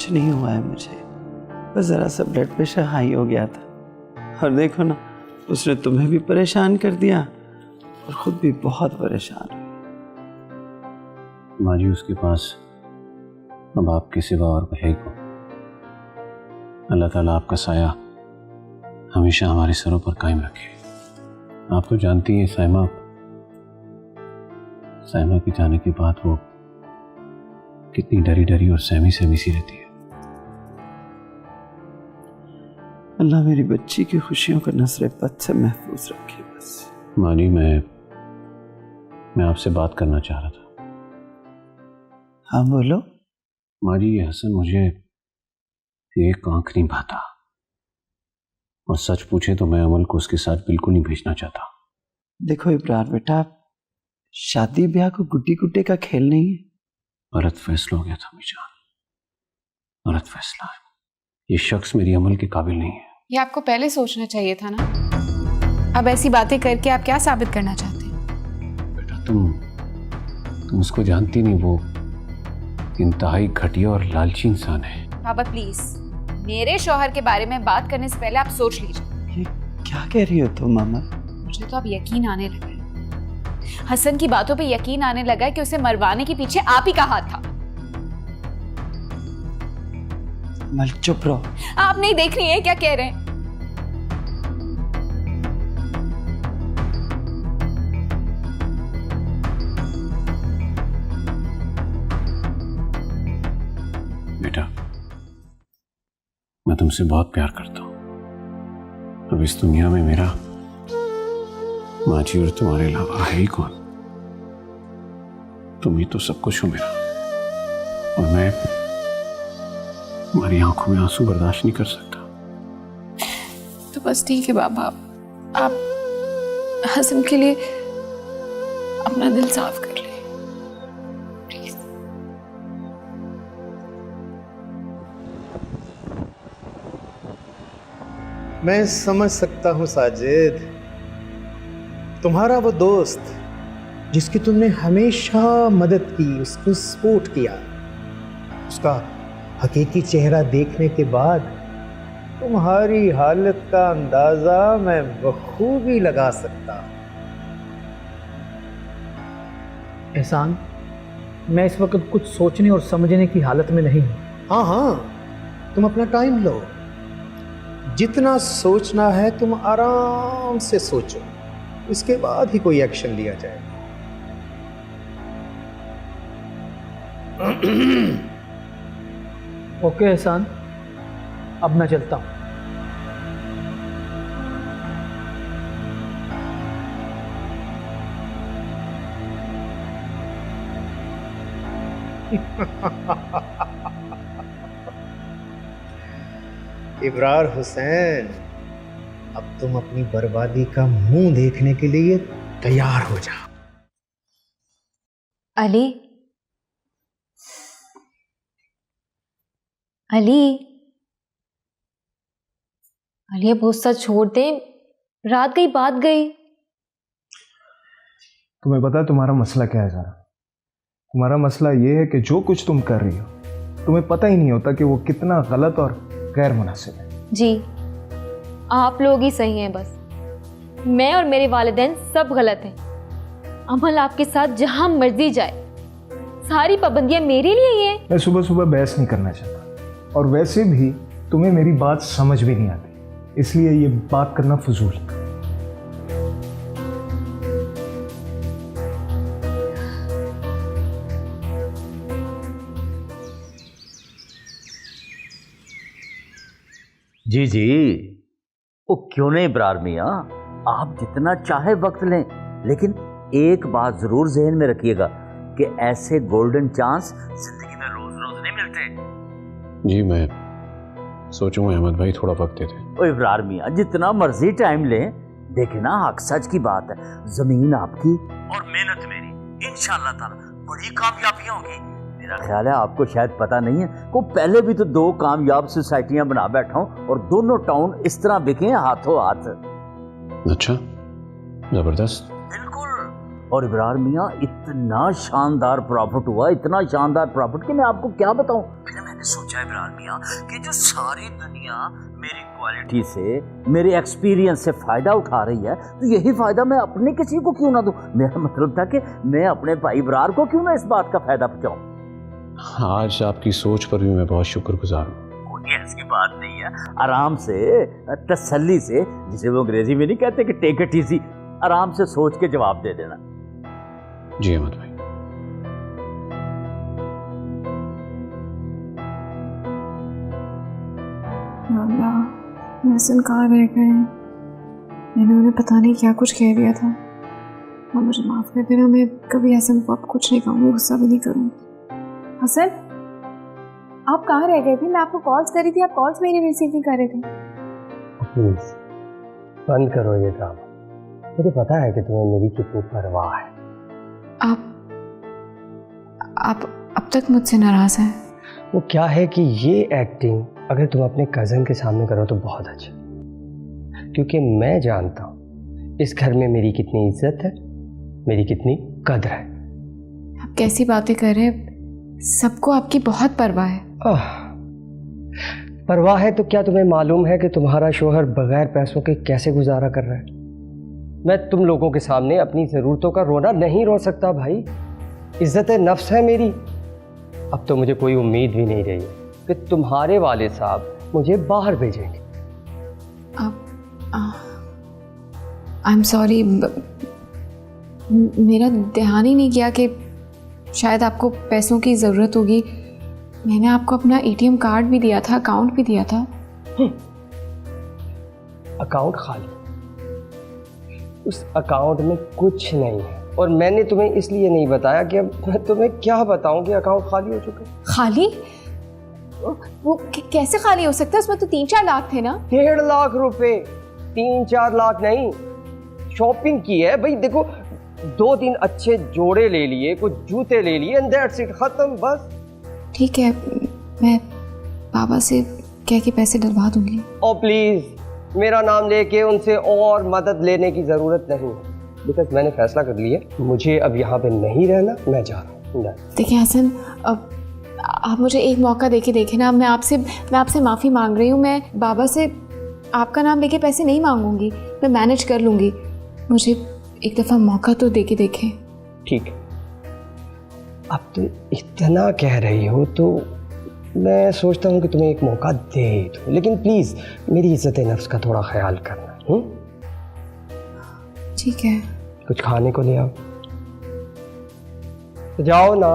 कुछ नहीं हुआ है मुझे, बस ज़रा सा ब्लड प्रेशर हाई हो गया था। और देखो ना, उसने तुम्हें भी परेशान कर दिया और खुद भी बहुत परेशान। माँ जी, उसके पास अब आपके सिवा और है कौन? अल्लाह ताला आपका साया हमेशा हमारे सरों पर कायम रखे। आप तो जानती हैं साइमा के जाने के बाद वो कितनी डरी डरी और सहमी सहमी सी रहती है। अल्लाह मेरी बच्ची की खुशियों को नसरे पद से महफूज रखे बस। माँ जी, मैं आपसे बात करना चाह रहा था। हाँ बोलो। माँ जी, ये हसन मुझे एक आंख नहीं भाता, और सच पूछे तो मैं अमल को उसके साथ बिल्कुल नहीं भेजना चाहता। देखो इब्रार बेटा, शादी ब्याह को गुड्डी गुड्डे का खेल नहीं है। गलत फैसला हो गया था मीजान, गलत फैसला है। ये शख्स मेरी अमल के काबिल नहीं है। ये आपको पहले सोचना चाहिए था ना। अब ऐसी बातें करके आप क्या साबित करना चाहते हैं? बेटा, तुम उसको जानती नहीं, वो इंतहाई घटिया और लालची इंसान है। बाबा प्लीज, मेरे शौहर के बारे में बात करने से पहले आप सोच लीजिए। ये क्या कह रही हो तुम मामा? मुझे तो अब यकीन आने लगा है, हसन की बातों पे यकीन आने लगा है कि उसे मरवाने के पीछे आप ही का हाथ था। मल चुप रहो। आप नहीं देख रही हैं क्या कह रहे हैं? बेटा, मैं तुमसे बहुत प्यार करता हूं। अब इस दुनिया में मेरा माँ जी और तुम्हारे अलावा है ही कौन? तुम ही तो सब कुछ हो मेरा, और मैं तुम्हारी आंखों में आंसू बर्दाश्त नहीं कर सकता। तो बस ठीक है बाबा, आप हसन के लिए अपना दिल साफ कर ले प्लीज। मैं समझ सकता हूं साजिद, तुम्हारा वो दोस्त जिसकी तुमने हमेशा मदद की, उसको सपोर्ट किया, उसका हकीकी चेहरा देखने के बाद तुम्हारी हालत का अंदाजा मैं बखूबी लगा सकता हूं। एहसान, मैं इस वक्त कुछ सोचने और समझने की हालत में नहीं हूं। हाँ हाँ, तुम अपना टाइम लो, जितना सोचना है तुम आराम से सोचो, इसके बाद ही कोई एक्शन लिया जाए। ओके एहसान, अब मैं चलता हूं। इब्रार हुसैन, अब तुम अपनी बर्बादी का मुंह देखने के लिए तैयार हो जाओ। अली, अली, अली, अब गुस्सा छोड़ दे। रात गई बात गई। तुम्हें पता है तुम्हारा मसला क्या है ज़रा? तुम्हारा मसला ये है कि जो कुछ तुम कर रही हो, तुम्हें पता ही नहीं होता कि वो कितना गलत और गैर मुनासिब है। जी, आप लोग ही सही हैं बस। मैं और मेरे वालिदैन सब गलत हैं। अमल आपके साथ जहां मर्जी जाए, सारी पाबंदियां मेरे लिए ही हैं। मैं सुबह सुबह बहस नहीं करना चाहता, और वैसे भी तुम्हें मेरी बात समझ भी नहीं आती, इसलिए ये बात करना फजूल है। जी जी, वो क्यों नहीं इब्रार मियाँ, आप जितना चाहे वक्त लें, लेकिन एक बात जरूर जहन में रखिएगा कि ऐसे गोल्डन चांस जिंदगी में रोज रोज नहीं मिलते। जी, मैं सोचूंगा अहमद भाई, थोड़ा वक्त दे दें। ओ इब्रार मियाँ, जितना मर्जी टाइम लें, देखे ना, हक सच की बात है, जमीन आपकी और मेहनत मेरी, इंशाअल्लाह ताला बड़ी कामयाबियां होंगी। मेरा ख्याल है आपको शायद पता नहीं है को पहले भी तो 2 कामयाब सोसाइटियां बना बैठा हूं, और दोनों टाउन इस तरह बिके हाथों हाथ। अच्छा, जबरदस्त। बिल्कुल। और इब्रार मियाँ, इतना शानदार प्रॉफिट हुआ, इतना शानदार प्रॉफिट कि मैं आपको क्या बताऊं। मैंने आपने सोचा है इमरान मियाँ कि जो सारी दुनिया मेरी क्वालिटी से, मेरे एक्सपीरियंस से फ़ायदा उठा रही है, तो यही फ़ायदा मैं अपने किसी को क्यों ना दूँ? मेरा मतलब था कि मैं अपने भाई इब्रार को क्यों ना इस बात का फ़ायदा पहुँचाऊँ। आज आपकी सोच पर भी मैं बहुत शुक्रगुजार हूँ। कोई ऐसी बात नहीं है, आराम से, तसल्ली से, जिसे वो अंग्रेजी में नहीं कहते कि टेक इट इजी, आराम से सोच के जवाब दे देना। जी अहमद भाई। हसन कहाँ रह गए? मैंने उन्हें पता नहीं क्या कुछ कह दिया था। और मुझे माफ़ कर देना, मैं कभी हसन को अब कुछ नहीं कहूँगी, गुस्सा भी नहीं करूँगी। हसन, आप कहाँ रह गए थे? मैं आपको कॉल्स करी थी, आप कॉल्स मेरी रिसीव नहीं कर रहे थे। प्लीज बंद करो ये ड्रामा। मुझे पता है कि तुम्हें मेरी कितनी परवाह है। आप अब तक मुझसे नाराज़ हैं। वो क्या है कि ये एक्टिंग अगर तुम अपने कज़न के सामने करो तो बहुत अच्छा, क्योंकि मैं जानता हूँ इस घर में मेरी कितनी इज्जत है, मेरी कितनी कदर है। आप कैसी बातें कर रहे हैं? सबको आपकी बहुत परवाह है। परवाह है तो क्या तुम्हें मालूम है कि तुम्हारा शोहर बगैर पैसों के कैसे गुजारा कर रहा है? मैं तुम लोगों के सामने अपनी ज़रूरतों का रोना नहीं रो सकता भाई। इज्जत नफ्स है मेरी। अब तो मुझे कोई उम्मीद भी नहीं रही है कि तुम्हारे वाले साहब मुझे बाहर भेजेंगे। आई एम सॉरी, मेरा ध्यान ही नहीं किया कि शायद आपको पैसों की ज़रूरत होगी। मैंने आपको अपना एटीएम कार्ड भी दिया था, अकाउंट भी दिया था। अकाउंट खाली, उस अकाउंट में कुछ नहीं है, और मैंने तुम्हें इसलिए नहीं बताया कि अब मैं तुम्हें क्या बताऊं कि अकाउंट खाली हो चुका है। खाली? वो कैसे खाली हो सकता है? उसमें तो 3-4 लाख थे ना। 1.5 लाख रुपए, 3-4 लाख नहीं। शॉपिंग की है भाई। देखो, 2-3 अच्छे जोड़े ले लिए, कुछ जूते ले लिए, एंड दैट्स इट, खत्म बस। ठीक है, मैं बाबा से कह के पैसे डलवा दूंगी। ओ प्लीज, मेरा नाम लेके उनसे और मदद लेने की जरूरत नहीं, बिकॉज मैंने फैसला कर लिया, मुझे अब यहाँ पे नहीं रहना, मैं जा रहा हूँ। देखिए हसन, अब आप मुझे एक मौका देके देखें ना। मैं आपसे माफ़ी मांग रही हूँ। मैं बाबा से आपका नाम लेके पैसे नहीं मांगूंगी, मैं मैनेज कर लूँगी। मुझे एक दफ़ा मौका तो देके देखें। ठीक है, अब तुम इतना कह रही हो तो मैं सोचता हूँ कि तुम्हें एक मौका दे दूँ, लेकिन प्लीज़ मेरी इज्जत नफ्स का थोड़ा ख्याल करना। ठीक है, कुछ खाने को ले आओ। तो जाओ ना।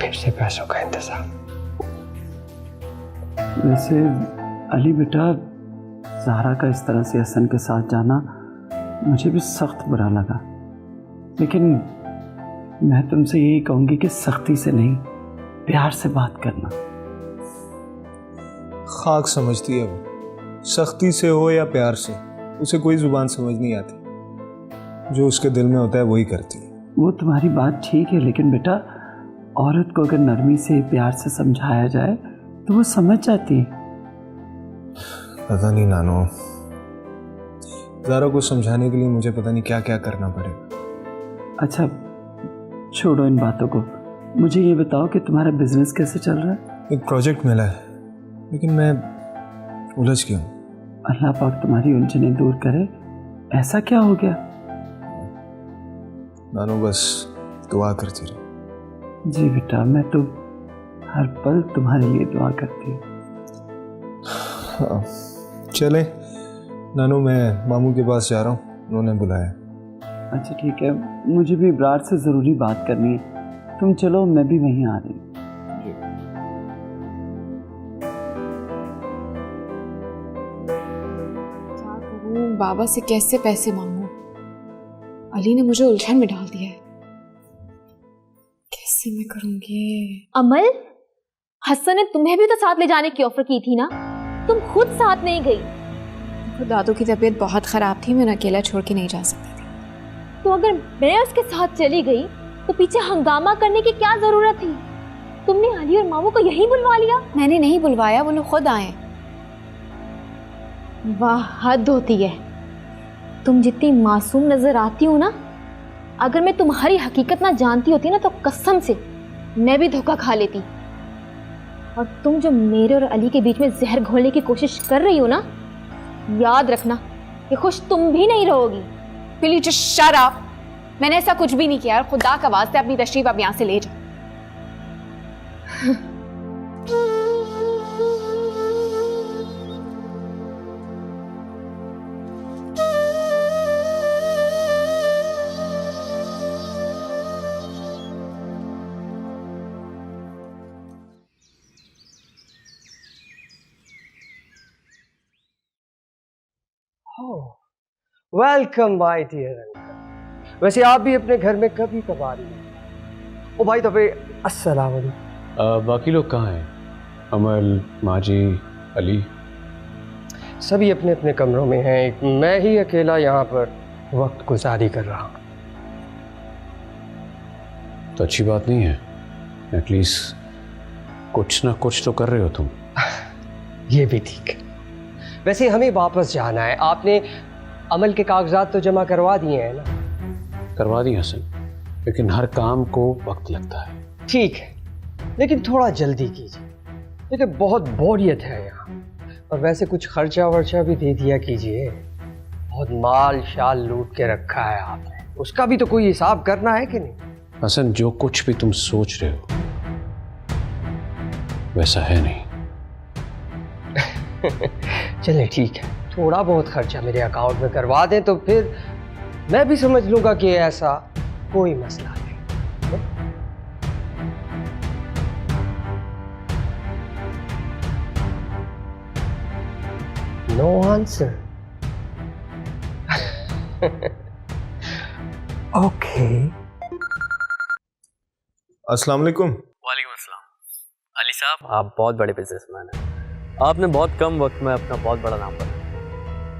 फिर से पैसों का इंतजाम। वैसे अली बेटा, ज़हरा का इस तरह से हसन के साथ जाना मुझे भी सख्त बुरा लगा, लेकिन मैं तुमसे यही कहूँगी कि सख्ती से नहीं, प्यार से बात करना। खाक समझती है वो, सख्ती से हो या प्यार से, उसे कोई ज़ुबान समझ नहीं आती। जो उसके दिल में होता है वही करती है। वो तुम्हारी बात ठीक है, लेकिन बेटा औरत को अगर नरमी से प्यार से समझाया जाए तो वो समझ जाती है। पता नहीं नानो, ज़ारा को समझाने के लिए मुझे पता नहीं क्या क्या करना पड़ेगा। अच्छा छोड़ो इन बातों को, मुझे ये बताओ कि तुम्हारा बिजनेस कैसे चल रहा है? एक प्रोजेक्ट मिला है, लेकिन मैं उलझ गया हूँ। अल्लाह पाक तुम्हारी उलझने दूर करे। ऐसा क्या हो गया? नानो बस दुआ करती रही। जी बेटा, मैं तो हर पल तुम्हारे लिए दुआ करती हूँ। हाँ, चले नानू, मैं मामू के पास जा रहा हूँ, उन्होंने बुलाया। अच्छा ठीक है, मुझे भी इब्रार से ज़रूरी बात करनी है। तुम चलो, मैं भी वहीं आ रही हूँ। क्या करूँ, बाबा से कैसे पैसे मांगूं? अली ने मुझे उलझन में डाल दिया है। कैसे मैं करूँगी? अमल, हसन ने तुम्हें भी तो साथ ले जाने की ऑफर की थी ना, तुम खुद साथ नहीं गई। तो दादू की तबीयत बहुत ख़राब थी, मैं उन्हें अकेला छोड़ के नहीं जा सकती थी। तो अगर मैं उसके साथ चली गई तो पीछे हंगामा करने की क्या जरूरत थी? तुमने अली और मामू को यहीं बुलवा लिया। मैंने नहीं बुलवाया, वो लोग खुद आए। वाह, हद होती है। तुम जितनी मासूम नजर आती हो ना, अगर मैं तुम्हारी हकीकत ना जानती होती ना तो कसम से मैं भी धोखा खा लेती। और तुम जो मेरे और अली के बीच में जहर घोलने की कोशिश कर रही हो ना, याद रखना कि खुश तुम भी नहीं रहोगी। Please just shut up. मैंने ऐसा कुछ भी नहीं किया। खुदा का वास्ते अपनी तशरीफ आप यहाँ से ले जाओ। Welcome my dear uncle. वैसे आप भी अपने घर में कभी कभार ही हैं। ओ भाई तो फिर अस्सलाम वालेकुम। बाकी लोग कहाँ हैं? अमल, माजी, अली? सभी अपने अपने कमरों में हैं। एक मैं ही अकेला यहाँ पर वक्त गुजारी कर रहा हूँ। तो अच्छी बात नहीं है, एटलीस्ट कुछ ना कुछ तो कर रहे हो तुम। ये भी ठीक है। वैसे हमें वापस जाना है। आपने अमल के कागजात तो जमा करवा दिए हैं ना? करवा दी हसन, लेकिन हर काम को वक्त लगता है। ठीक है, लेकिन थोड़ा जल्दी कीजिए। देखिए बहुत बोरियत है यहाँ। और वैसे कुछ खर्चा वर्चा भी दे दिया कीजिए। बहुत माल शाल लूट के रखा है आपने, उसका भी तो कोई हिसाब करना है कि नहीं? हसन, जो कुछ भी तुम सोच रहे हो वैसा है नहीं। चले ठीक है, थोड़ा बहुत खर्चा मेरे अकाउंट में करवा दें तो फिर मैं भी समझ लूंगा कि ऐसा कोई मसला नहीं। No answer. ओके। अस्सलाम वालेकुम। वालेकुम अस्सलाम। अली साहब, आप बहुत बड़े बिजनेसमैन हैं। आपने बहुत कम वक्त में अपना बहुत बड़ा नाम बनाया।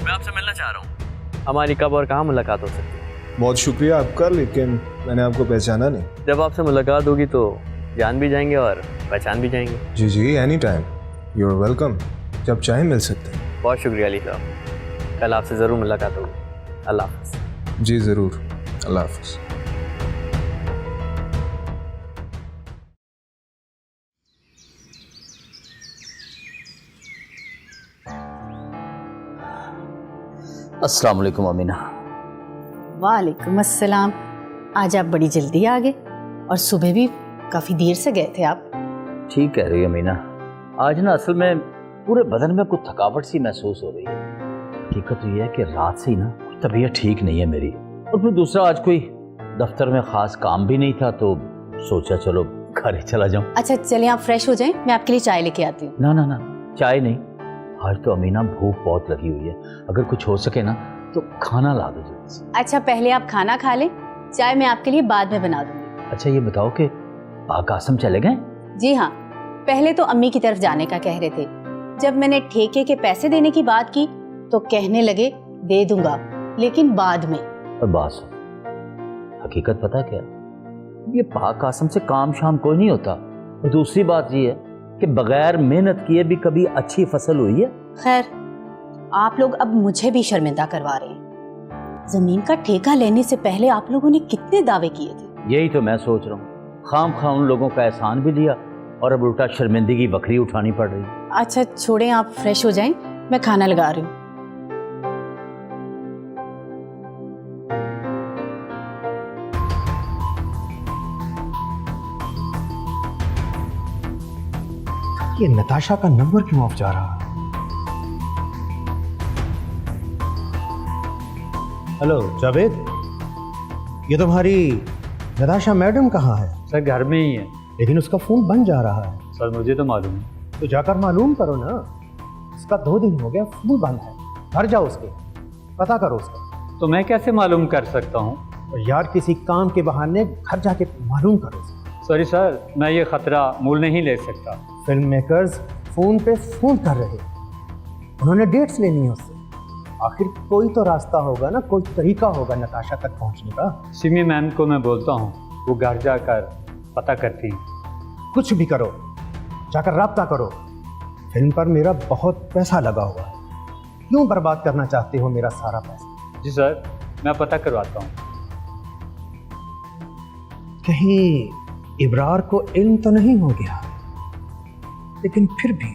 मैं आपसे मिलना चाह रहा हूँ। हमारी कब और कहाँ मुलाकात हो सकती है? बहुत शुक्रिया आपका, लेकिन मैंने आपको पहचाना नहीं। जब आपसे मुलाकात होगी तो जान भी जाएंगे और पहचान भी जाएंगे। जी जी, any time, you are welcome. जब चाहे मिल सकते हैं। बहुत शुक्रिया अली साहब, कल आपसे ज़रूर मुलाकात होगी। अल्लाह हाफ़िज़। जी ज़रूर, अल्लाह हाफ़िज़। अस्सलाम वालेकुम अमीना। वालेकुम अस्सलाम। आज आप बड़ी जल्दी आ गए और सुबह भी काफ़ी देर से गए थे आप। ठीक कह रही है अमीना। आज ना असल में पूरे बदन में कुछ थकावट सी महसूस हो रही है। हकीकत तो ये है कि रात से ही ना तबीयत ठीक नहीं है मेरी, और फिर दूसरा आज कोई दफ्तर में ख़ास काम भी नहीं था तो सोचा चलो घर ही चला जाऊँ। अच्छा चलिए आप फ्रेश हो जाएं, मैं आपके लिए चाय लेके आती हूँ। ना ना ना, चाय नहीं। आज तो अमीना भूख बहुत लगी हुई है, अगर कुछ हो सके ना तो खाना ला दो जल्दी से। अच्छा पहले आप खाना खा लें, चाय मैं आपके लिए बाद में बना दूंगी। अच्छा ये बताओ कि कासिम चले गए? जी हाँ, पहले तो अम्मी की तरफ जाने का कह रहे थे। जब मैंने ठेके के पैसे देने की बात की तो कहने लगे दे दूंगा, लेकिन बाद में। और बात सुन, हकीकत पता क्या, ये कासिम से काम शाम कोई नहीं होता। और दूसरी बात ये है कि बगैर मेहनत किए भी कभी अच्छी फसल हुई है? खैर आप लोग अब मुझे भी शर्मिंदा करवा रहे हैं। जमीन का ठेका लेने से पहले आप लोगों ने कितने दावे किए थे। यही तो मैं सोच रहा हूँ, खाम खाम उन लोगों का एहसान भी लिया और अब उल्टा शर्मिंदगी बकरी उठानी पड़ रही है। अच्छा छोड़ें, आप फ्रेश हो जाएं, मैं खाना लगा रही हूँ। ये नताशा का नंबर क्यों ऑफ जा रहा है? हेलो जावेद, ये तुम्हारी नताशा मैडम कहाँ है? सर घर में ही है। लेकिन उसका फोन बंद जा रहा है। सर मुझे तो मालूम है। तो जाकर मालूम करो ना। उसका 2 दिन हो गया फोन बंद है। घर जाओ उसके, पता करो उसका। तो मैं कैसे मालूम कर सकता हूँ? और यार किसी काम के बहाने घर जाके मालूम करो उसका। सॉरी सर, मैं ये खतरा मूल नहीं ले सकता। फिल्म मेकर्स फोन पे फोन कर रहे, उन्होंने डेट्स लेनी है उससे। आखिर कोई तो रास्ता होगा ना, कोई तरीका होगा नताशा तक पहुंचने का। सिमी मैम को मैं बोलता हूँ, वो घर जाकर पता करती हैं। कुछ भी करो, जाकर राब्ता करो। फिल्म पर मेरा बहुत पैसा लगा हुआ है, क्यों बर्बाद करना चाहते हो मेरा सारा पैसा? जी सर, मैं पता करवाता हूँ। कहीं इब्रार को इल्म तो नहीं हो गया, लेकिन फिर भी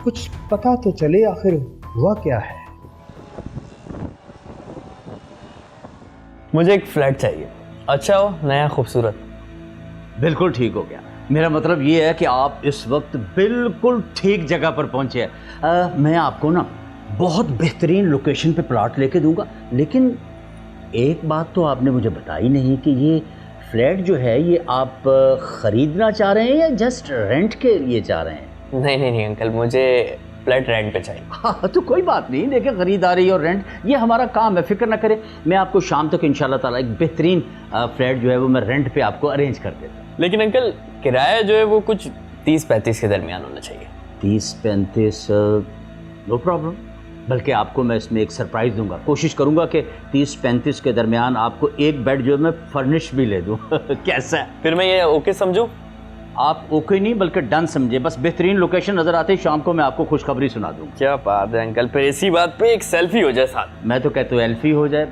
कुछ पता तो चले आखिर हुआ क्या है। मुझे एक फ्लैट चाहिए, अच्छा हो, नया, खूबसूरत। बिल्कुल ठीक हो गया। मेरा मतलब ये है कि आप इस वक्त बिल्कुल ठीक जगह पर पहुंचे हैं। मैं आपको ना बहुत बेहतरीन लोकेशन पे प्लॉट लेके दूंगा, लेकिन एक बात तो आपने मुझे बताई नहीं कि ये फ्लैट जो है ये आप ख़रीदना चाह रहे हैं या जस्ट रेंट के लिए चाह रहे हैं? नहीं नहीं नहीं अंकल, मुझे फ्लैट रेंट पे चाहिए। हाँ तो कोई बात नहीं, देखिए ख़रीदारी और रेंट ये हमारा काम है, फिक्र ना करें। मैं आपको शाम तक इंशाल्लाह ताला एक बेहतरीन फ्लैट जो है वो मैं रेंट पे आपको अरेंज कर देता हूँ। लेकिन अंकल किराया जो है वो कुछ 30-35 के दरमियान होना चाहिए। 30-35 नो प्रॉब्लम, बल्कि आपको मैं इसमें एक सरप्राइज़ दूंगा। कोशिश करूंगा कि 30-35 के दरमियान आपको एक बेड जो है मैं फर्निश भी ले दूं। कैसा है? फिर मैं ये ओके समझूं? आप ओके नहीं बल्कि डन समझे। बस बेहतरीन लोकेशन नज़र आते ही शाम को मैं आपको खुशखबरी सुना दूँ। क्या बात है अंकल, फिर इसी बात पे एक सेल्फी हो जाए साथ। मैं तो कहता हूँ एल्फी हो जाए,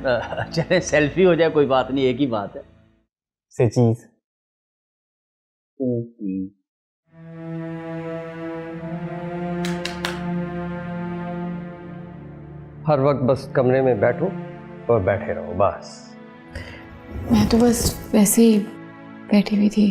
चले सेल्फी हो जाए, कोई बात नहीं, एक ही बात है। से चीज़ हर वक्त बस कमरे में बैठो और बैठे रहो बस। मैं तो बस वैसे ही बैठी हुई थी।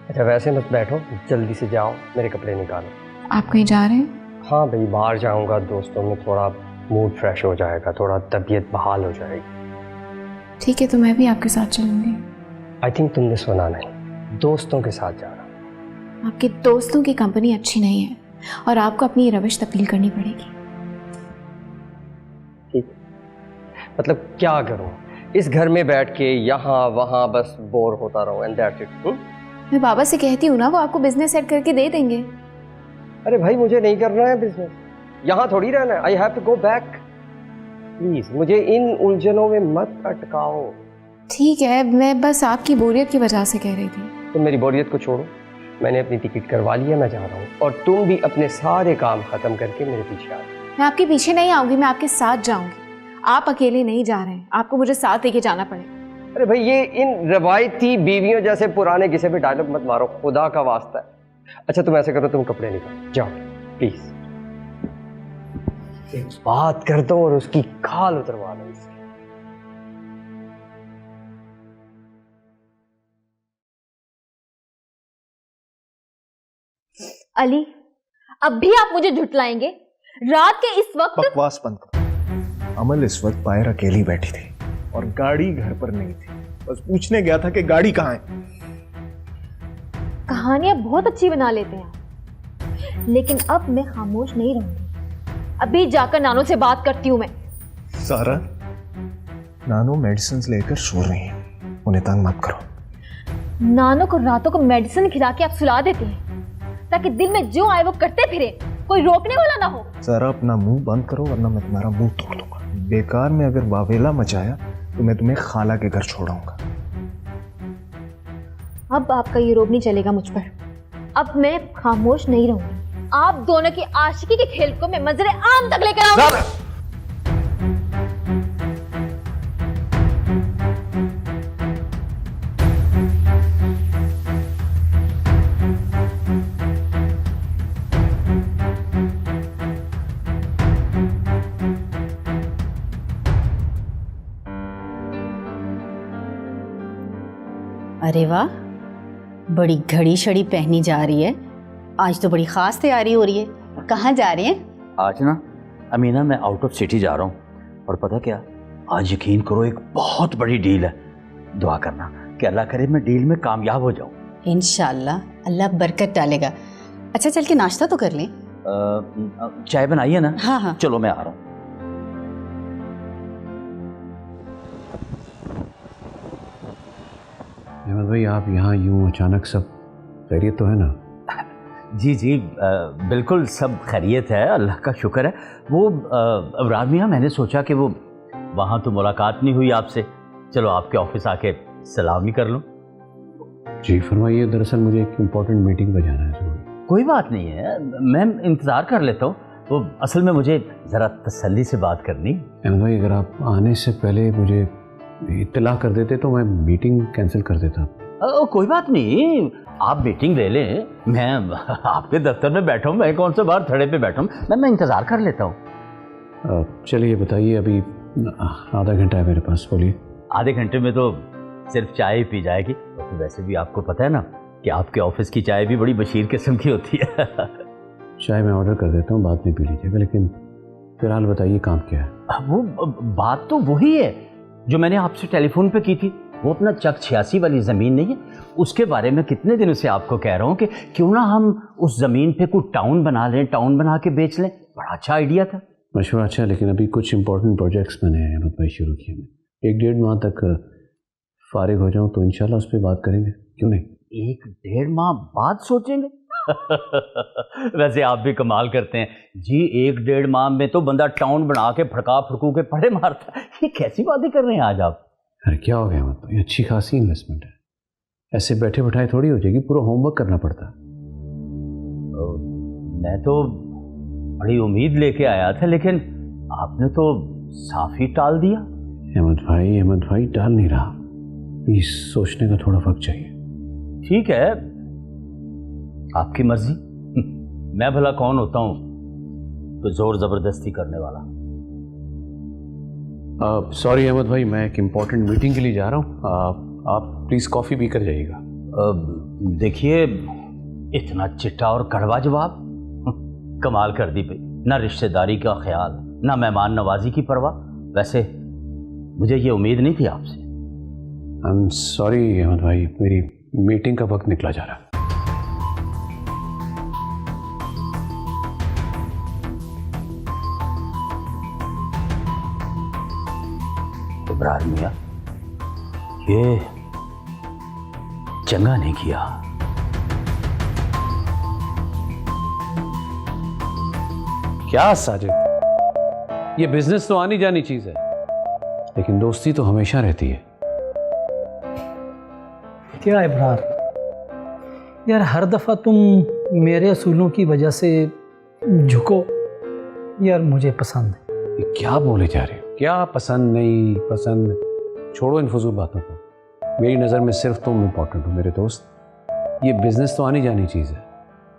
अच्छा वैसे मत बैठो, जल्दी से जाओ, मेरे कपड़े निकालो। आप कहीं जा रहे हैं? हाँ भाई, बाहर जाऊंगा, दोस्तों में थोड़ा मूड फ्रेश हो जाएगा, थोड़ा तबीयत बहाल हो जाएगी। ठीक है, तो मैं भी आपके साथ चलूंगी। आई थिंक तुमने सुना नहीं, दोस्तों के साथ जा रहा। आपके दोस्तों की कंपनी अच्छी नहीं है और आपको अपनी रविश तब्दील करनी पड़ेगी। ठीक, मतलब क्या करूं, इस घर में बैठ के यहाँ वहाँ बस बोर होता रहो एंड दैट्स इट। मैं बाबा से कहती हूँ ना, वो आपको बिजनेस सेट करके दे देंगे। अरे भाई मुझे नहीं करना है बिजनेस, यहाँ थोड़ी रहना है। I have to go back. Please मुझे इन उलझनों में मत अटकाओ। ठीक है, मैं बस आपकी बोरियत की वजह से कह रही थी। तुम मेरी बोरियत को छोड़ो, मैंने अपनी टिकट करवा ली है, मैं जा रहा हूँ। और तुम भी अपने सारे काम खत्म करके मेरे पीछे आ जाओ। मैं आपके पीछे नहीं आऊंगी, मैं आपके साथ जाऊंगी। आप अकेले नहीं जा रहे हैं, आपको मुझे साथ लेके जाना पड़ेगा। अरे भाई ये इन रवायती बीवियों जैसे पुराने किसी भी डायलॉग मत मारो, खुदा का वास्ता है। अच्छा तुम ऐसे करो, तुम कपड़े निकालो, जाओ प्लीज। एक बात कर दो और उसकी खाल उतरवा दो इससे। अली, अब भी आप मुझे झुटलाएंगे? रात के इस वक्त? बकवास बंद करो। अमल इस वक्त बाहर अकेली बैठी थी और गाड़ी घर पर नहीं थी, बस पूछने गया था कि गाड़ी कहाँ है। कहानियां बहुत अच्छी बना लेते हैं, लेकिन अब मैं खामोश नहीं रहूंगी। अभी जाकर नानो से बात करती हूँ मैं। सारा, नानो मेडिसिन लेकर सो रही है, उन्हें तंग मत करो। नानो को रातों को मेडिसिन खिला के आप सुला देते हैं ताकि दिल में जो आए वो करते फिरे, कोई रोकने वाला ना हो। सारा अपना मुंह बंद करो वरना मैं तुम्हारा मुंह तोड़ दूंगा। बेकार में अगर वावेला मचाया तो मैं तुम्हें खाला के घर छोड़ाऊंगा। अब आपका ये रोब नहीं चलेगा मुझ पर। अब मैं खामोश नहीं रहूंगी। आप दोनों की आशिकी के खेल को मैं मंजरे आम तक लेकर आऊंगी। अरे वाह, बड़ी घड़ी शड़ी पहनी जा रही है। आज तो बड़ी खास तैयारी हो रही है। कहाँ जा रहे हैं? आज ना अमीना मैं आउट ऑफ सिटी जा रहा हूँ, और पता क्या, आज यकीन करो एक बहुत बड़ी डील है। दुआ करना कि अल्लाह करे मैं डील में कामयाब हो जाऊँ। इंशाल्लाह अल्लाह बरकत डालेगा। अच्छा चल के नाश्ता तो कर लें। चाय बनाइए ना? हाँ हाँ चलो मैं आ रहा हूँ। अहमद भाई आप यहाँ यूँ अचानक, सब खैरियत तो है ना? जी जी बिल्कुल सब खैरियत है, अल्लाह का शुक्र है। वो अबरार मियाँ, मैंने सोचा कि वो वहाँ तो मुलाकात नहीं हुई आपसे, चलो आपके ऑफिस आके सलाम ही कर लूँ। जी फरमाइए, दरअसल मुझे एक इम्पोर्टेंट मीटिंग पर जाना है ज़रूरी। कोई बात नहीं है, मैं इंतज़ार कर लेता हूँ। तो असल में मुझे ज़रा तसल्ली से बात करनी। अहमद भाई अगर आप आने से पहले मुझे इत्तला कर देते तो मैं मीटिंग कैंसिल कर देता। कोई बात नहीं, आप मीटिंग ले लें, मैं आपके दफ्तर में बैठा हूँ, मैं कौन सा बाहर थड़े पे बैठा हूँ, मैं इंतज़ार कर लेता हूँ। चलिए बताइए, अभी आधा घंटा है मेरे पास, बोलिए। आधे घंटे में तो सिर्फ चाय ही पी जाएगी, तो वैसे भी आपको पता है ना कि आपके ऑफिस की चाय भी बड़ी बशीर किस्म की होती है। चाय मैं ऑर्डर कर देता हूँ, बाद में पी लीजिएगा, लेकिन फिलहाल बताइए काम क्या है। वो बात तो वही है जो मैंने आपसे टेलीफोन पे की थी, वो अपना चक 86 वाली ज़मीन नहीं है, उसके बारे में कितने दिनों से आपको कह रहा हूँ कि क्यों ना हम उस ज़मीन पे कोई टाउन बना लें, टाउन बना के बेच लें। बड़ा अच्छा आइडिया था। मशवरा अच्छा, लेकिन अभी कुछ इंपॉर्टेंट प्रोजेक्ट्स मैंने अहमद भाई शुरू किए हैं। 1-1.5 माह तक फारिग हो जाऊँ तो इंशाल्लाह उस पर बात करेंगे, क्यों नहीं। 1-1.5 माह बाद सोचेंगे? वैसे आप भी कमाल करते हैं जी, 1-1.5 माह में तो बंदा टाउन बना के फड़का फड़कू के पड़े मारता है। ये कैसी बातें कर रहे हैं आज आप? अरे क्या हो गया, मतलब ये अच्छी खासी इन्वेस्टमेंट है, ऐसे बैठे बैठाए थोड़ी हो जाएगी, पूरा होमवर्क करना पड़ता है। मैं तो बड़ी उम्मीद लेके आया था, लेकिन आपने तो साफ ही टाल दिया। अहमद भाई टाल नहीं रहा, प्लीज सोचने का थोड़ा वक्त चाहिए। ठीक है, आपकी मर्जी। मैं भला कौन होता हूं तो जोर जबरदस्ती करने वाला। सॉरी अहमद भाई, मैं एक इम्पोर्टेंट मीटिंग के लिए जा रहा हूँ, आप प्लीज कॉफी पी कर जाइएगा। देखिए, इतना चिट्टा और कड़वा जवाब, कमाल कर दी भाई। ना रिश्तेदारी का ख्याल, ना मेहमान नवाजी की परवाह। वैसे मुझे ये उम्मीद नहीं थी आपसे। आई एम सॉरी अहमद भाई, मेरी मीटिंग का वक्त निकला जा रहा है। इब्रार मियां, ये चंगा नहीं किया। क्या साजिद, ये बिजनेस तो आनी जानी चीज है, लेकिन दोस्ती तो हमेशा रहती है। क्या इब्रार यार, हर दफ़ा तुम मेरे असूलों की वजह से झुको यार, मुझे पसंद है। ये क्या बोले जा रहे हो? क्या पसंद नहीं पसंद, छोड़ो इन फजूल बातों को। मेरी नज़र में सिर्फ तुम इम्पोर्टेंट हो मेरे दोस्त। ये बिजनेस तो आनी जानी चीज़ है।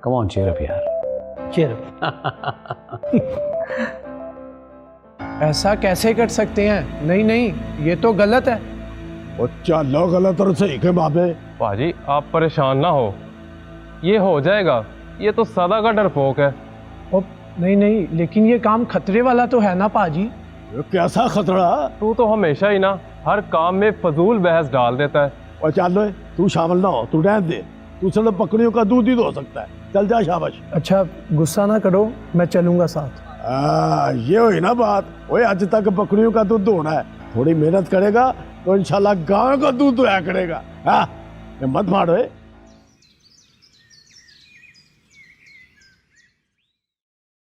कम ऑन, चीयर अप यार, चीयर ऐसा कैसे कर सकते हैं? नहीं नहीं, ये तो गलत है। और चलो गलत और सही के बाबे। पाजी आप परेशान ना हो, ये हो जाएगा, ये तो सदा का डरपोक है। नहीं नहीं, लेकिन ये काम खतरे वाला तो है ना पाजी। कैसा खतरा? तू तो हमेशा ही ना हर काम में फजूल बहस डाल देता है। और चलो तू शामिल ना हो, तू रहने दे, तू सिर्फ बकरियों का दूध ही धो सकता है। चल जा, शाबाश। अच्छा गुस्सा ना करो, मैं चलूंगा साथ। ये हुई ना बात। ओए आज तक बकरियों का दूध धोना है, थोड़ी मेहनत करेगा तो इंशाल्लाह गांव का दूध धोया करेगा। हाँ, मत मारो।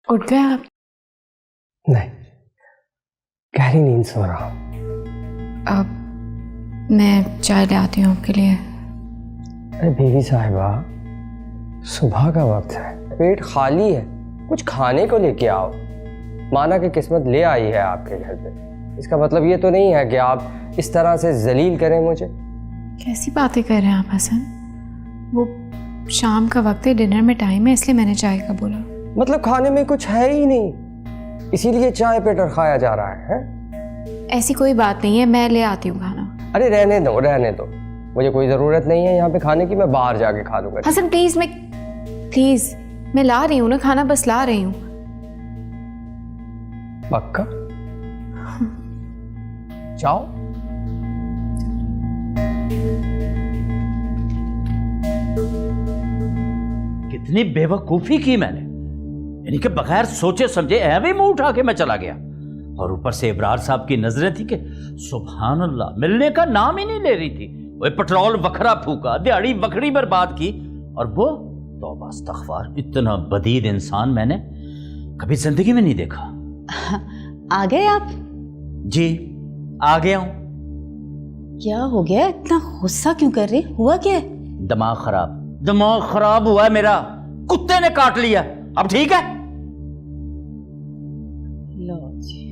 उठ गए आप? नहीं, गहरी नींद सो रहा हूँ। अब मैं चाय ले आती हूँ आपके लिए। अरे बीवी साहिबा, सुबह का वक्त है, पेट खाली है, कुछ खाने को लेके आओ। माना कि किस्मत ले आई है आपके घर पे, इसका मतलब ये तो नहीं है कि आप इस तरह से जलील करें मुझे। कैसी बातें कर रहे हैं आप हसन? वो शाम का वक्त है, डिनर में टाइम है, इसलिए मैंने चाय का बोला। मतलब खाने में कुछ है ही नहीं, इसीलिए चाय पे टरखाया जा रहा है? ऐसी कोई बात नहीं है, मैं ले आती हूँ खाना। अरे रहने दो रहने दो, मुझे कोई ज़रूरत नहीं है यहाँ पे खाने की, मैं बाहर जाके खा लूँगा। हसन प्लीज मैं ला रही हूँ ना खाना, बस ला रही हूँ। पक्का? जाओ। कितनी बेवकूफ़ी की मैंने, यानी कि बगैर सोचे समझे ऐवे मुंह उठा के मैं चला गया। और ऊपर से इब्रार साहब की नजरें थी कि सुभान अल्लाह, मिलने का नाम ही नहीं ले रही थी। वो पेट्रोल बखरा फूका, दिहाड़ी बकरी बर्बाद की, और वो तौबा इस्तग़फ़ार, इतना बदीद इंसान मैंने कभी जिंदगी में नहीं देखा। आ गए आप? जी आ गया हूं। क्या हो गया, इतना गुस्सा क्यों कर रहे? हुआ क्या है? दिमाग खराब हुआ है मेरा, कुत्ते ने काट लिया। अब ठीक है? लो जी,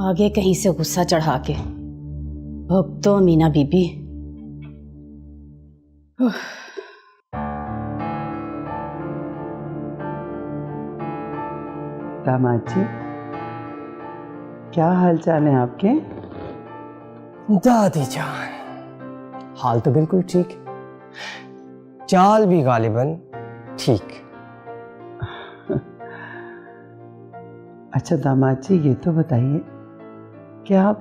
आगे कहीं से गुस्सा चढ़ा के। भुगतो अमीना बीबी। दामाद जी, क्या हाल चाल है आपके? दादी जान, हाल तो बिल्कुल ठीक, चाल भी गालिबन ठीक। अच्छा दामाद जी, ये तो बताइए कि आप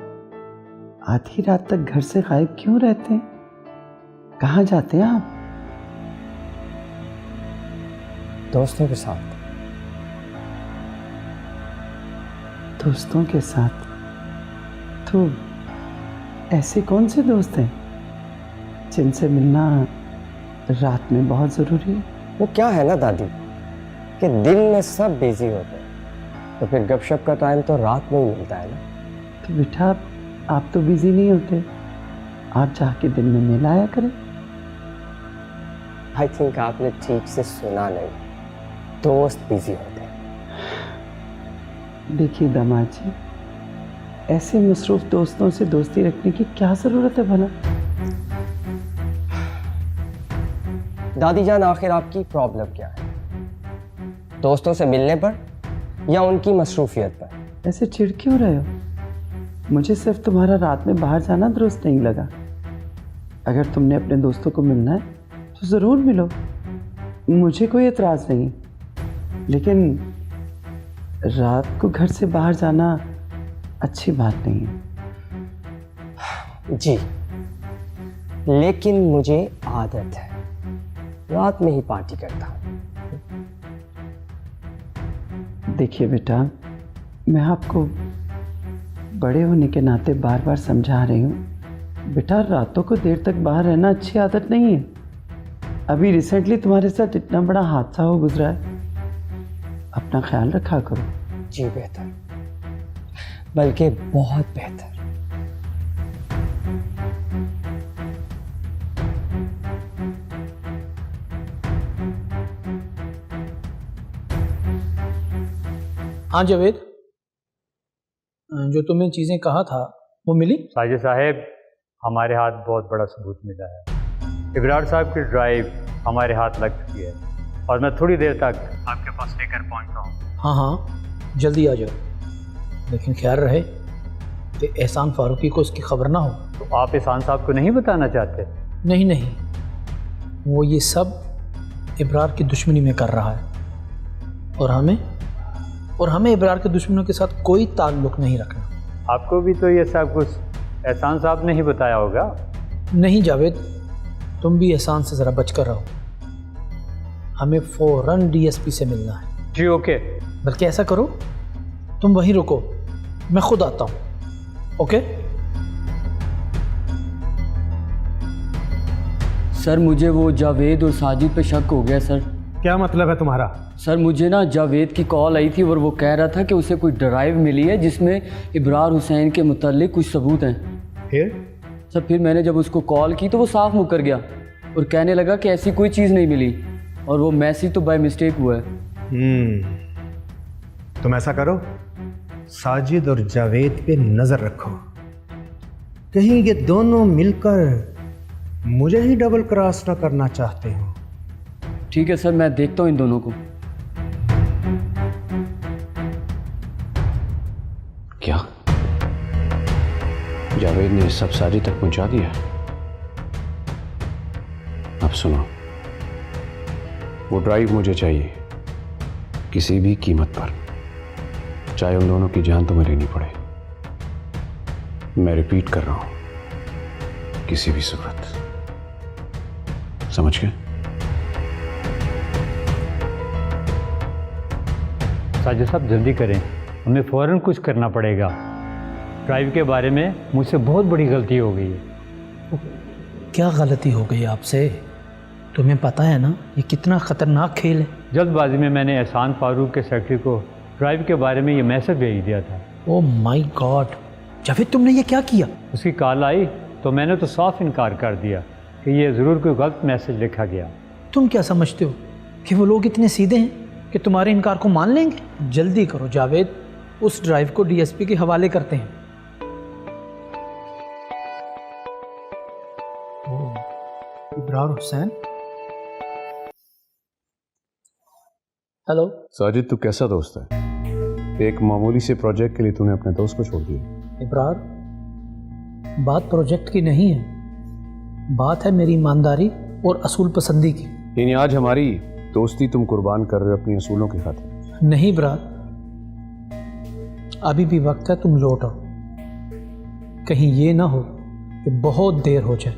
आधी रात तक घर से गायब क्यों रहते हैं? कहाँ जाते हैं आप? दोस्तों के साथ। दोस्तों के साथ? तो ऐसे कौन से दोस्त हैं जिनसे मिलना रात में बहुत ज़रूरी है? वो क्या है ना दादी कि दिन में सब बिजी होते हैं, तो फिर गपशप का टाइम तो रात में ही मिलता है ना। तो बेटा, आप तो बिजी नहीं होते, आप जाके दिन में मिल आया करें। आई थिंक आपने ठीक से सुना नहीं, दोस्त बिजी होते हैं। देखिए दामाद जी, ऐसे मसरूफ दोस्तों से दोस्ती रखने की क्या ज़रूरत है भला? दादी जान, आखिर आपकी प्रॉब्लम क्या है? दोस्तों से मिलने पर या उनकी मसरूफियत पर? ऐसे चिढ़ क्यों रहे हो? मुझे सिर्फ तुम्हारा रात में बाहर जाना दुरुस्त नहीं लगा। अगर तुमने अपने दोस्तों को मिलना है तो ज़रूर मिलो, मुझे कोई एतराज़ नहीं, लेकिन रात को घर से बाहर जाना अच्छी बात नहीं है। जी, लेकिन मुझे आदत है, रात में ही पार्टी करता हूँ। देखिए बेटा, मैं आपको बड़े होने के नाते बार बार समझा रही हूँ, बेटा रातों को देर तक बाहर रहना अच्छी आदत नहीं है। अभी रिसेंटली तुम्हारे साथ इतना बड़ा हादसा हो गुजरा है, अपना ख्याल रखा करो। जी बेहतर, बल्कि बहुत बेहतर। हाँ जावेद, जो तुमने चीज़ें कहा था वो मिली? साजिद साहब, हमारे हाथ बहुत बड़ा सबूत मिला है। इब्रार साहब की ड्राइव हमारे हाथ लग चुकी है और मैं थोड़ी देर तक आपके पास लेकर पहुंचता हूँ। हाँ हाँ, जल्दी आ जाओ, लेकिन ख्याल रहे कि एहसान फारूकी को इसकी खबर ना हो। तो आप एहसान साहब को नहीं बताना चाहते? नहीं नहीं, वो ये सब इब्रार की दुश्मनी में कर रहा है, और हमें इब्रार के दुश्मनों के साथ कोई ताल्लुक नहीं रखना। आपको भी तो ये सब कुछ एहसान साहब ने ही बताया होगा। नहीं जावेद, तुम भी एहसान से ज़रा बचकर रहो, हमें फ़ौरन डीएसपी से मिलना है। जी ओके। बल्कि ऐसा करो, तुम वहीं रुको, मैं खुद आता हूँ। ओके? सर, मुझे वो जावेद और साजिद पे शक हो गया सर। क्या मतलब है तुम्हारा? सर, मुझे ना जावेद की कॉल आई थी और वो कह रहा था कि उसे कोई ड्राइव मिली है जिसमें इब्रार हुसैन के मुताल्लिक कुछ सबूत हैं। फिर? सर, फिर मैंने जब उसको कॉल की तो वो साफ मुकर गया और कहने लगा कि ऐसी कोई चीज़ नहीं मिली और वो मैसेज तो बाय मिस्टेक हुआ है। तुम ऐसा करो, साजिद और जावेद पे नजर रखो, कहीं ये दोनों मिलकर मुझे ही डबल क्रॉस ना करना चाहते हो। ठीक है सर, मैं देखता हूँ इन दोनों को। क्या जावेद ने सब साजिद तक पहुंचा दिया? अब सुनो, वो ड्राइव मुझे चाहिए किसी भी कीमत पर, चाहे उन दोनों की जान तुम्हें लेनी पड़े। मैं रिपीट कर रहा हूं, किसी भी सूरत। समझ गए? साजिद साहब जल्दी करें, हमें फ़ौरन कुछ करना पड़ेगा। ड्राइव के बारे में मुझसे बहुत बड़ी गलती हो गई है। क्या गलती हो गई आपसे? तुम्हें पता है ना ये कितना ख़तरनाक खेल है। जल्दबाजी में मैंने एहसान फारूक के सेक्रेटरी को ड्राइव के बारे में ये मैसेज भेज दिया था। ओह माय गॉड, जावेद तुमने ये क्या किया? उसकी कॉल आई तो मैंने तो साफ इनकार कर दिया कि ये ज़रूर कोई गलत मैसेज लिखा गया। तुम क्या समझते हो कि वो लोग इतने सीधे हैं कि तुम्हारे इनकार को मान लेंगे? जल्दी करो जावेद, उस ड्राइव को डीएसपी के हवाले करते हैं। इब्रार हुसैन। हेलो साजिद, तू कैसा दोस्त है? एक मामूली से प्रोजेक्ट के लिए तूने अपने दोस्त को छोड़ दिया। इब्रार, बात प्रोजेक्ट की नहीं है, बात है मेरी ईमानदारी और असूल पसंदी की। यानी आज हमारी दोस्ती तुम कुर्बान कर रहे हो अपनी असूलों की खातिर? नहीं इब्रार, अभी भी वक्त है, तुम लौट आओ। कहीं ये ना हो कि बहुत देर हो जाए।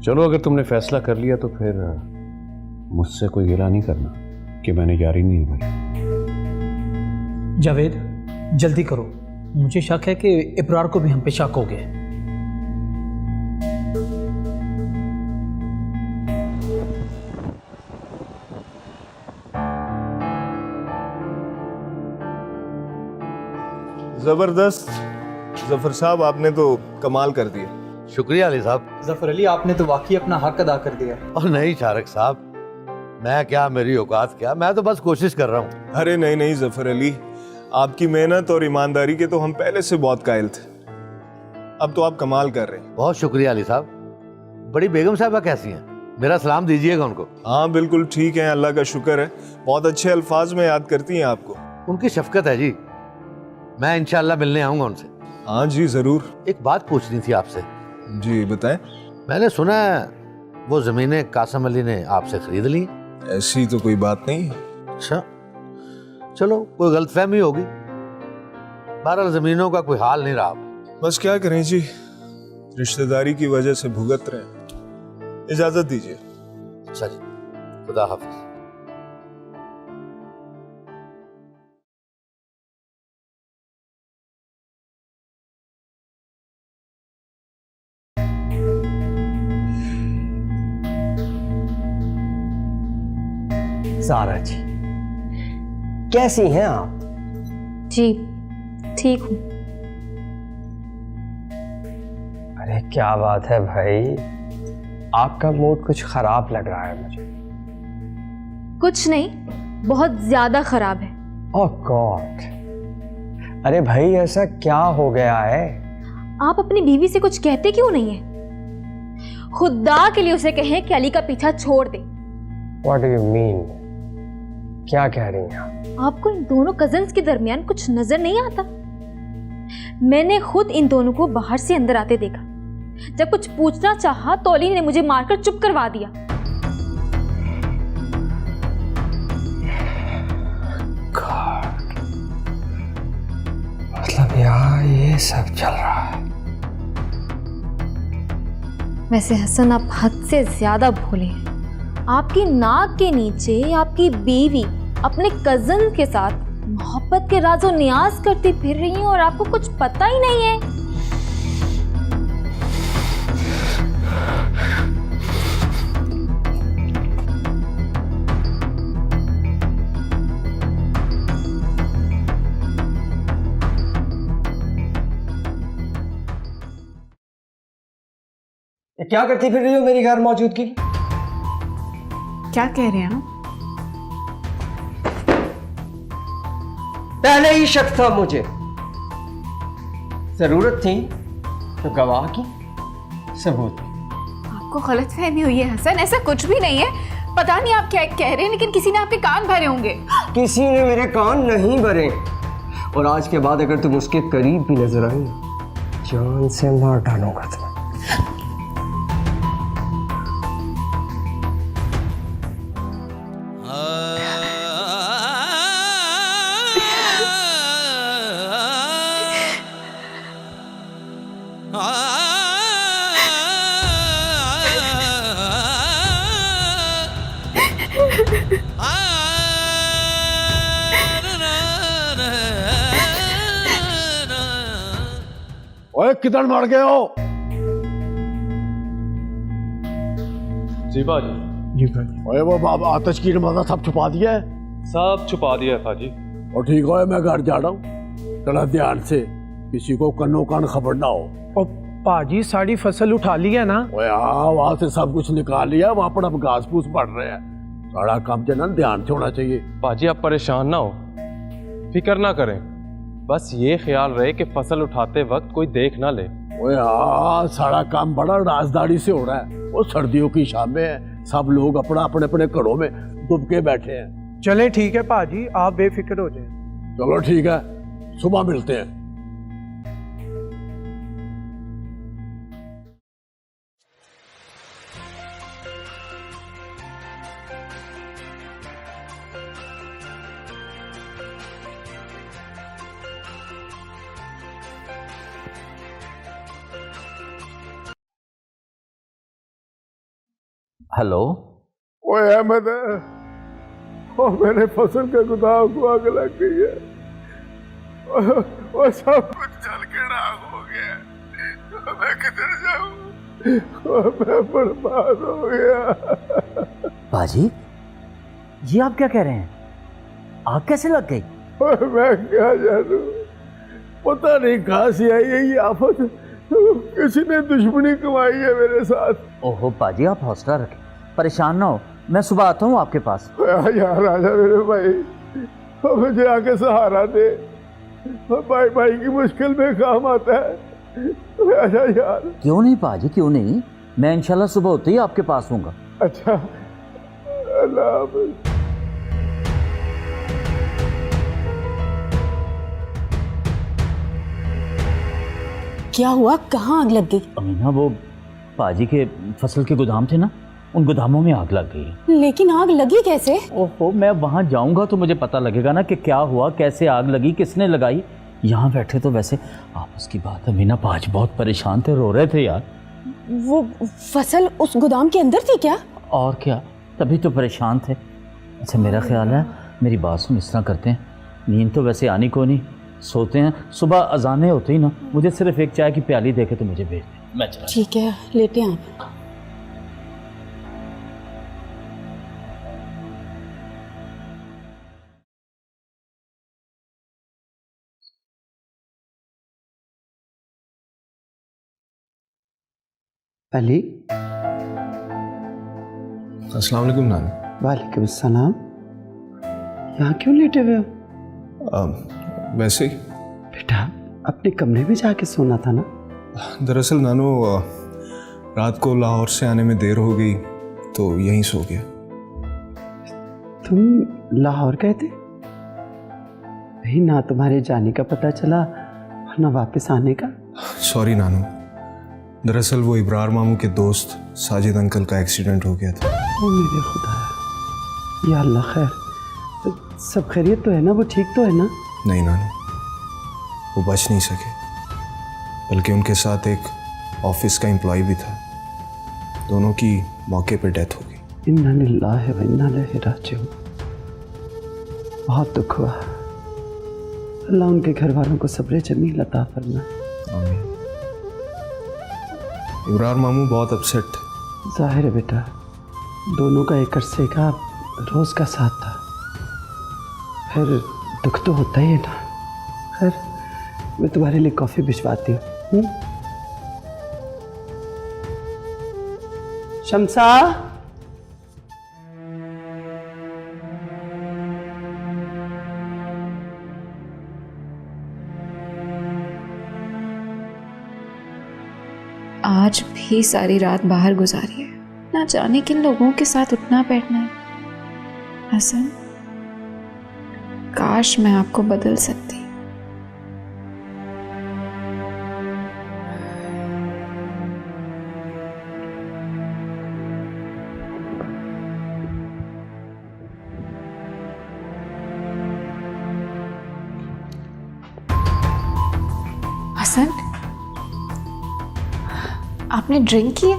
चलो, अगर तुमने फैसला कर लिया तो फिर मुझसे कोई गिला नहीं करना कि मैंने यारी नहीं निभाई। जावेद, जल्दी करो, मुझे शक है कि इब्रार को भी हम पे शक हो गया है। जबरदस्त जफर साहब, आपने तो कमाल कर दिया। शुक्रिया अली साहब। जफर अली, आपने तो वाकई अपना हक अदा कर दिया। और नहीं शारक साहब, मैं क्या, मेरी औकात क्या, मैं तो बस कोशिश कर रहा हूँ। अरे नहीं नहीं जफर अली, आपकी मेहनत और ईमानदारी के तो हम पहले से बहुत कायल थे, अब तो आप कमाल कर रहे हैं। बहुत शुक्रिया अली साहब। बड़ी बेगम साहबा कैसी हैं? मेरा सलाम दीजिएगा उनको। हाँ बिल्कुल ठीक है, अल्लाह का शुक्र है, बहुत अच्छे अल्फाज में याद करती हैं आपको। उनकी शफकत है जी, मैं इंशाल्लाह मिलने आऊंगा उनसे। हाँ जी जरूर। एक बात पूछनी थी आपसे। जी बताएं। मैंने सुना है वो जमीनें कासम अली ने आपसे खरीद ली। ऐसी तो कोई बात नहीं। अच्छा, चलो कोई गलतफहमी होगी। बहरहाल जमीनों का कोई हाल नहीं रहा। बस क्या करें जी, रिश्तेदारी की वजह से भुगत रहे। इजाजत दीजिए। अच्छा जी, खुदा हाफिज। ज़ारा जी, कैसी हैं आप? जी ठीक हूँ। अरे क्या बात है भाई, आपका मूड कुछ खराब लग रहा है मुझे। कुछ नहीं, बहुत ज्यादा खराब है। ओह गॉड, अरे भाई ऐसा क्या हो गया है? आप अपनी बीवी से कुछ कहते क्यों नहीं है? खुदा के लिए उसे कहें कि अली का पीछा छोड़ दे। What do you mean? क्या कह रही हैं आप? आपको इन दोनों कजन्स के दरमियान कुछ नजर नहीं आता? मैंने खुद इन दोनों को बाहर से अंदर आते देखा। जब कुछ पूछना चाहा तो अली ने मुझे मारकर चुप करवा दिया। मतलब यहाँ ये सब चल रहा है। वैसे हसन, आप हद से ज्यादा भोले हैं। आपकी नाक के नीचे आपकी बीवी अपने कजन के साथ मोहब्बत के राज़ो नियाज करती फिर रही है और आपको कुछ पता ही नहीं है। क्या करती फिर रही हो मेरी गैर मौजूदगी? क्या कह रहे हैं आप? पहले ही शक था मुझे, जरूरत थी तो गवाह की, सबूत की। आपको गलतफहमी हुई है हसन, ऐसा कुछ भी नहीं है। पता नहीं आप क्या कह रहे हैं, लेकिन किसी ने आपके कान भरे होंगे। किसी ने मेरे कान नहीं भरे, और आज के बाद अगर तुम उसके करीब भी नजर आई, जान से मार डालूंगा तुम्हें। ओए किधर मार गए हो? जी बाजी। जी भाजी। ओए वो आतिश की नमाज़ सब छुपा दिया है? सब छुपा दिया है फाजी। और ठीक हो, मैं घर जा रहा हूँ, चला ध्यान से, किसी को कन्नो कान खबर ना हो। और पाजी सारी फसल उठा ली है ना? ओए हाँ, वहाँ से सब कुछ निकाल लिया, वहाँ पर अब घास फूस बढ़ रहे हैं। सारा काम जो ना ध्यान से होना चाहिए। पाजी आप परेशान ना हो, फिक्र ना करें, बस ये ख्याल रहे कि फसल उठाते वक्त कोई देख ना ले। ओए हाँ, सारा काम बड़ा राजदारी से हो रहा है। वो सर्दियों की शामें हैं, सब लोग अपना अपने अपने घरों में दुब के बैठे हैं। चले ठीक है पाजी, आप बेफिक्र हो जाए। चलो ठीक है, सुबह मिलते हैं। हेलो। ओए अहमद, ओ मेरे फसल के गोदाम को आग लग गई है। वो सब कुछ जल के राख हो गया। मैं किधर जाऊं? मैं बर्बाद हो गया। बाजी, ये आप क्या कह रहे हैं? आग कैसे लग गई? मैं क्या जानूं, पता नहीं कहां से आई है ये आफत। किसी ने दुश्मनी कमाई है मेरे साथ। ओहो बाजी, आप हौसला रखें, परेशान ना हो, मैं सुबह आता हूँ आपके पास। यार आजा मेरे भाई, मुझे आके सहारा दे। भाई भाई की मुश्किल में काम आता है। आजा यार। क्यों नहीं बाजी, क्यों नहीं, मैं इंशाल्लाह सुबह होते ही आपके पास हूँगा। अच्छा, अल्लाह हाफ़िज़। क्या हुआ, कहाँ आग लग गई? अमीना, वो पाजी के फसल के गोदाम थे ना, उन गोदामों में आग लग गई। लेकिन आग लगी कैसे? ओहो, मैं वहाँ जाऊँगा तो मुझे पता लगेगा ना कि क्या हुआ, कैसे आग लगी, किसने लगाई। यहाँ बैठे तो वैसे आपस की बात है। अमीना, पाज बहुत परेशान थे, रो रहे थे यार। वो फसल उस गोदाम के अंदर थी क्या? और क्या, तभी तो परेशान थे। अच्छा, मेरा ख्याल है, मेरी बात सुन, इस तरह करते हैं, नींद तो वैसे आनी को नहीं, सोते हैं, सुबह अजाने होते ही ना मुझे सिर्फ एक चाय की प्याली देके तो मुझे भेज दे, मैं चला। ठीक है, लेटे हैं आप। अली। अस्सलाम वालेकुम नानी। वालेकुम सलाम। यहाँ क्यों लेटे हुए हो? वैसे ही। बेटा, अपने कमरे में जाके सोना था ना। दरअसल नानू, रात को लाहौर से आने में देर हो गई तो यहीं सो गया। तुम लाहौर गए थे? भाई, ना तुम्हारे जाने का पता चला ना वापस आने का। सॉरी नानू, दरअसल वो इब्रार मामू के दोस्त साजिद अंकल का एक्सीडेंट हो गया था। ओ मेरे खुदा, या अल्लाह खैर। तो सब खैरियत तो है ना? वो ठीक तो है ना? नहीं नानू, वो बच नहीं सके, बल्कि उनके साथ एक ऑफिस का एम्प्लॉय भी था। दोनों की मौके पर डेथ हो गई। इन्ना लिल्लाहि व इन्ना इलैहि राजिऊन। बहुत दुख हुआ। अल्लाह उनके घर वालों को सब्र जमील अता फरमाए। आमीन। इब्रार मामू बहुत अपसेट थे। जाहिर है बेटा, दोनों का एक अरसे का रोज का साथ था, फिर दुख तो होता ही है ना। खैर, मैं तुम्हारे लिए कॉफी भिजवाती हूँ। शम्सा, आज भी सारी रात बाहर गुजारी है, ना जाने किन लोगों के साथ उठना बैठना है। हसन, काश मैं आपको बदल सकती। हसन, आपने ड्रिंक किया?